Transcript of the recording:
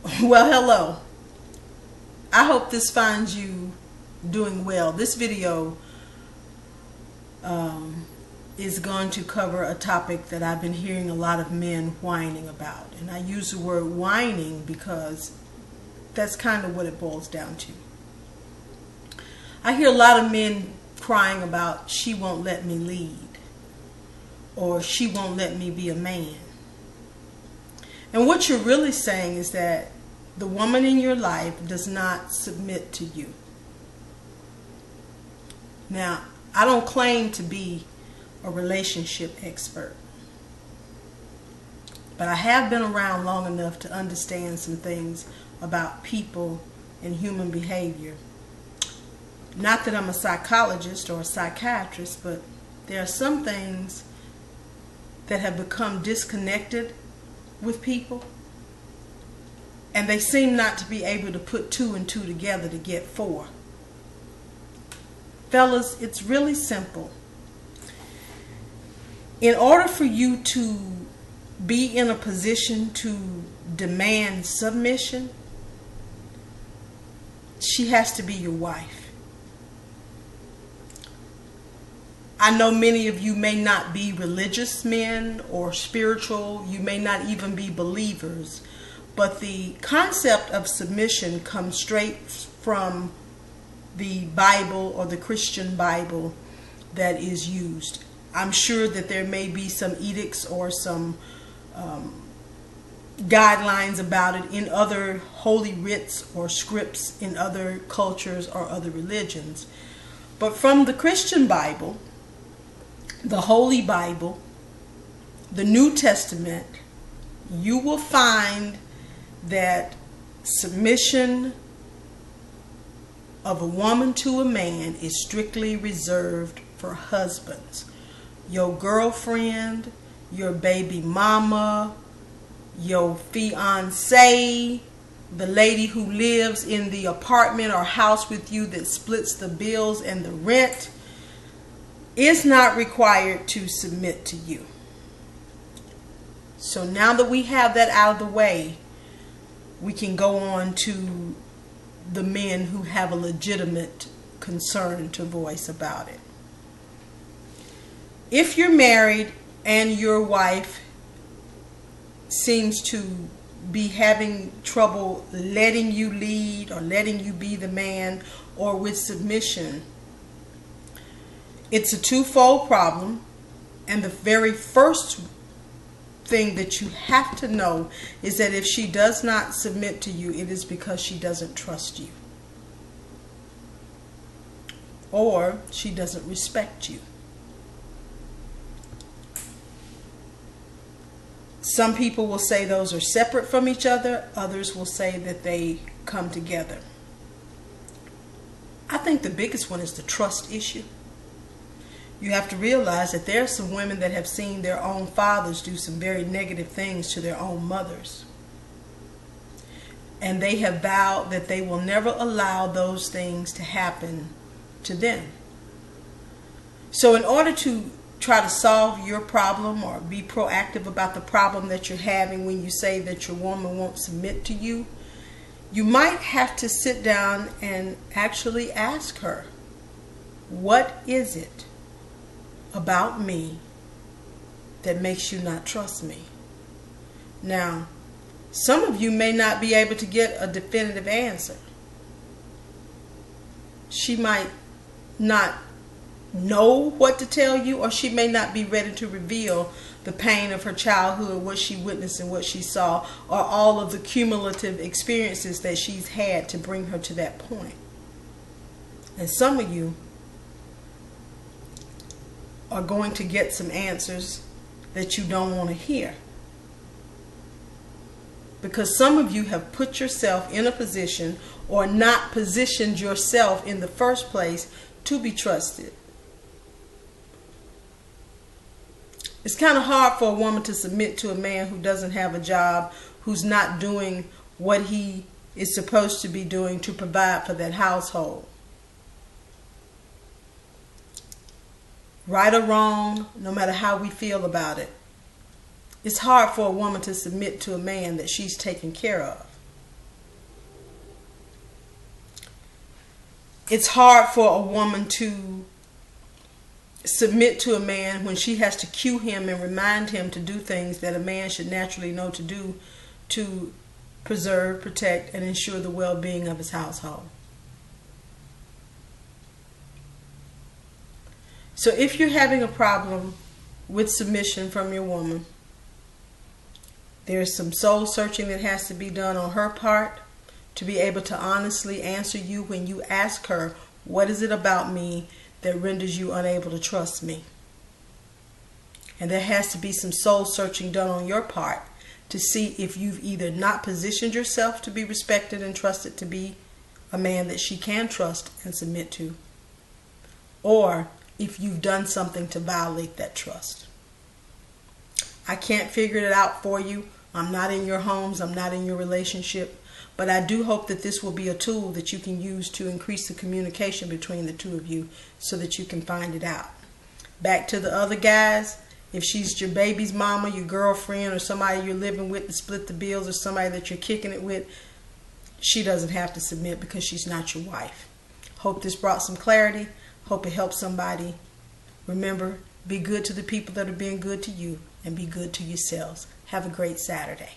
Well, hello. I hope this finds you doing well. This video is going to cover a topic that I've been hearing a lot of men whining about. And I use the word whining because that's kind of what it boils down to. I hear a lot of men crying about, she won't let me lead, or she won't let me be a man. And what you're really saying is that the woman in your life does not submit to you. Now, I don't claim to be a relationship expert, but I have been around long enough to understand some things about people and human behavior. Not that I'm a psychologist or a psychiatrist, but there are some things that have become disconnected with people, and they seem not to be able to put two and two together to get four. Fellas, it's really simple. In order for you to be in a position to demand submission, she has to be your wife. I know many of you may not be religious men or spiritual. You may not even be believers. But the concept of submission comes straight from the Bible or the Christian Bible that is used. I'm sure that there may be some edicts or some guidelines about it in other holy writs or scripts in other cultures or other religions. But from the Christian Bible, the Holy Bible, the New Testament, you will find that submission of a woman to a man is strictly reserved for husbands. Your girlfriend, your baby mama, your fiance, the lady who lives in the apartment or house with you that splits the bills and the rent, is not required to submit to you. So now that we have that out of the way, we can go on to the men who have a legitimate concern to voice about it. If you're married and your wife seems to be having trouble letting you lead or letting you be the man or with submission, it's a twofold problem. And the very first thing that you have to know is that if she does not submit to you, it is because she doesn't trust you, or she doesn't respect you. Some people will say those are separate from each other. Others will say that they come together. I think the biggest one is the trust issue. You have to realize that there are some women that have seen their own fathers do some very negative things to their own mothers. And they have vowed that they will never allow those things to happen to them. So in order to try to solve your problem or be proactive about the problem that you're having when you say that your woman won't submit to you, you might have to sit down and actually ask her, what is it about me that makes you not trust me? Now, some of you may not be able to get a definitive answer. She might not know what to tell you, or she may not be ready to reveal the pain of her childhood, what she witnessed and what she saw, or all of the cumulative experiences that she's had to bring her to that point. And some of you are going to get some answers that you don't want to hear, because some of you have put yourself in a position or not positioned yourself in the first place to be trusted. It's kind of hard for a woman to submit to a man who doesn't have a job, who's not doing what he is supposed to be doing to provide for that household. Right or wrong, no matter how we feel about it, it's hard for a woman to submit to a man that she's taken care of. it's hard for a woman to submit to a man when she has to cue him and remind him to do things that a man should naturally know to do to preserve, protect, and ensure the well-being of his household. So if you're having a problem with submission from your woman, there's some soul searching that has to be done on her part to be able to honestly answer you when you ask her, what is it about me that renders you unable to trust me? And there has to be some soul searching done on your part to see if you've either not positioned yourself to be respected and trusted to be a man that she can trust and submit to, or if you've done something to violate that trust. I can't figure it out for you. I'm not in your homes. I'm not in your relationship. But I do hope that this will be a tool that you can use to increase the communication between the two of you so that you can find it out. Back to the other guys, if she's your baby's mama, your girlfriend, or somebody you're living with to split the bills, or somebody that you're kicking it with, she doesn't have to submit because she's not your wife. Hope this brought some clarity. Hope it helps somebody. Remember, be good to the people that are being good to you, and be good to yourselves. Have a great Saturday.